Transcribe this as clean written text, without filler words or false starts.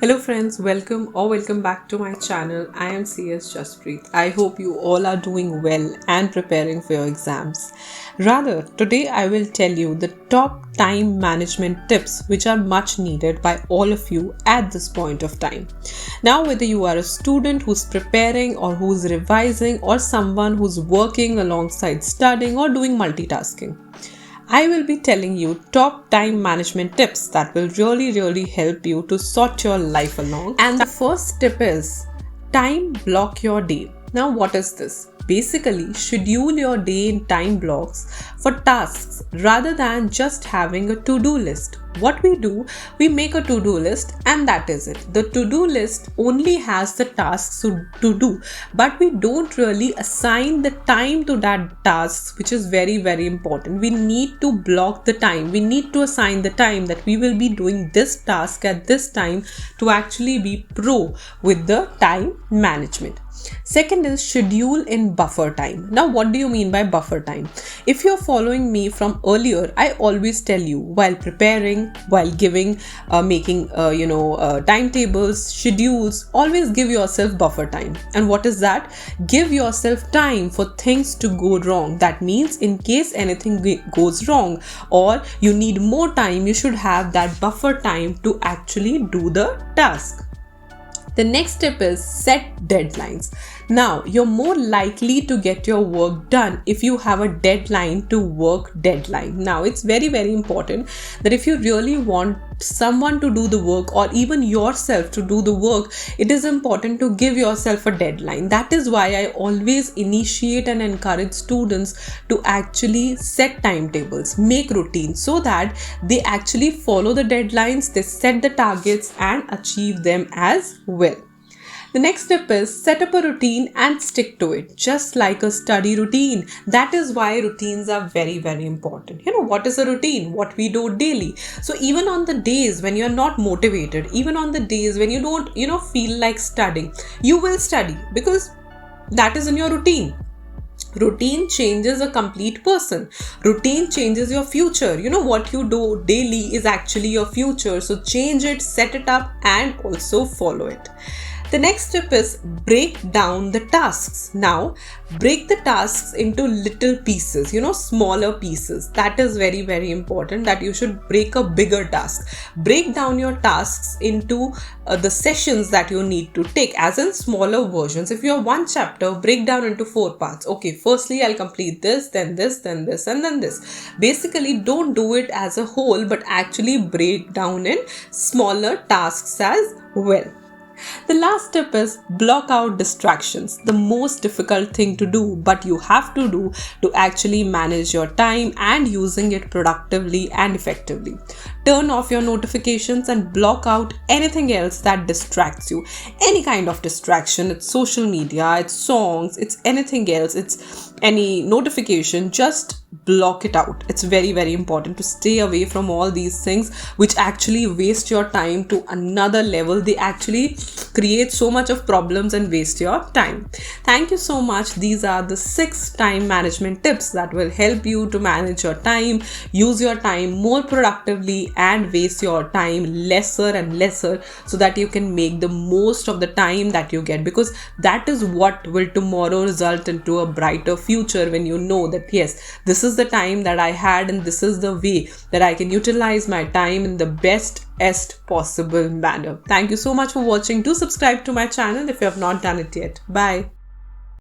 Hello friends, welcome back to my channel. I am CS Jaspreet. I hope you all are doing well and preparing for your exams. Rather, today I will tell you the top time management tips which are much needed by all of you at this point of time. Now, whether you are a student who's preparing or who's revising or someone who's working alongside studying or doing multitasking, I will be telling you top time management tips that will really help you to sort your life along. And the first tip is time block your day. Now, what is this? Basically, schedule your day in time blocks for tasks rather than just having a to-do list. What we do, we make a to-do list and that is it. The to-do list only has the tasks to do, but we don't really assign the time to that task, which is very important. We need to block the time. We need to assign the time that we will be doing this task at this time to actually be pro with the time management. Second is schedule in buffer time. Now, what do you mean by buffer time? If you're following me from earlier, I always tell you while preparing, while giving, making, timetables, schedules, always give yourself buffer time. And what is that? Give yourself time for things to go wrong. That means in case anything goes wrong or you need more time, you should have that buffer time to actually do the task. The next tip is set deadlines. Now, you're more likely to get your work done if you have a deadline to work deadline. Now, it's very important that if you really want someone to do the work or even yourself to do the work, it is important to give yourself a deadline. That is why I always initiate and encourage students to actually set timetables, make routines so that they actually follow the deadlines, they set the targets and achieve them as well. The next step is set up a routine and stick to it, just like a study routine. That is why routines are very important. What is a routine? What we do daily. So even on the days when you're not motivated, even on the days when you don't, feel like studying, you will study because that is in your routine. Routine changes a complete person. Routine changes your future. What you do daily is actually your future. So change it, set it up and also follow it. The next step is break down the tasks. Now, break the tasks into little pieces, smaller pieces. That is very important that you should break a bigger task. Break down your tasks into the sessions that you need to take as in smaller versions. If you have one chapter, break down into 4 parts. Okay, firstly, I'll complete this, then this, then this, and then this. Basically, don't do it as a whole, but actually break down in smaller tasks as well. The last tip is block out distractions. The most difficult thing to do, but you have to do to actually manage your time and using it productively and effectively. Turn off your notifications and block out anything else that distracts you. Any kind of distraction, it's social media, it's songs, it's anything else, it's any notification, just block it out. It's very important to stay away from all these things which actually waste your time to another level. They actually create so much of problems and waste your time. Thank you so much. These are the 6 time management tips that will help you to manage your time, use your time more productively and waste your time lesser and lesser so that you can make the most of the time that you get, because that is what will tomorrow result into a brighter future when you know that yes, this is the time that I had and this is the way that I can utilize my time in the best possible manner. Thank you so much for watching. Do subscribe to my channel if you have not done it yet. Bye.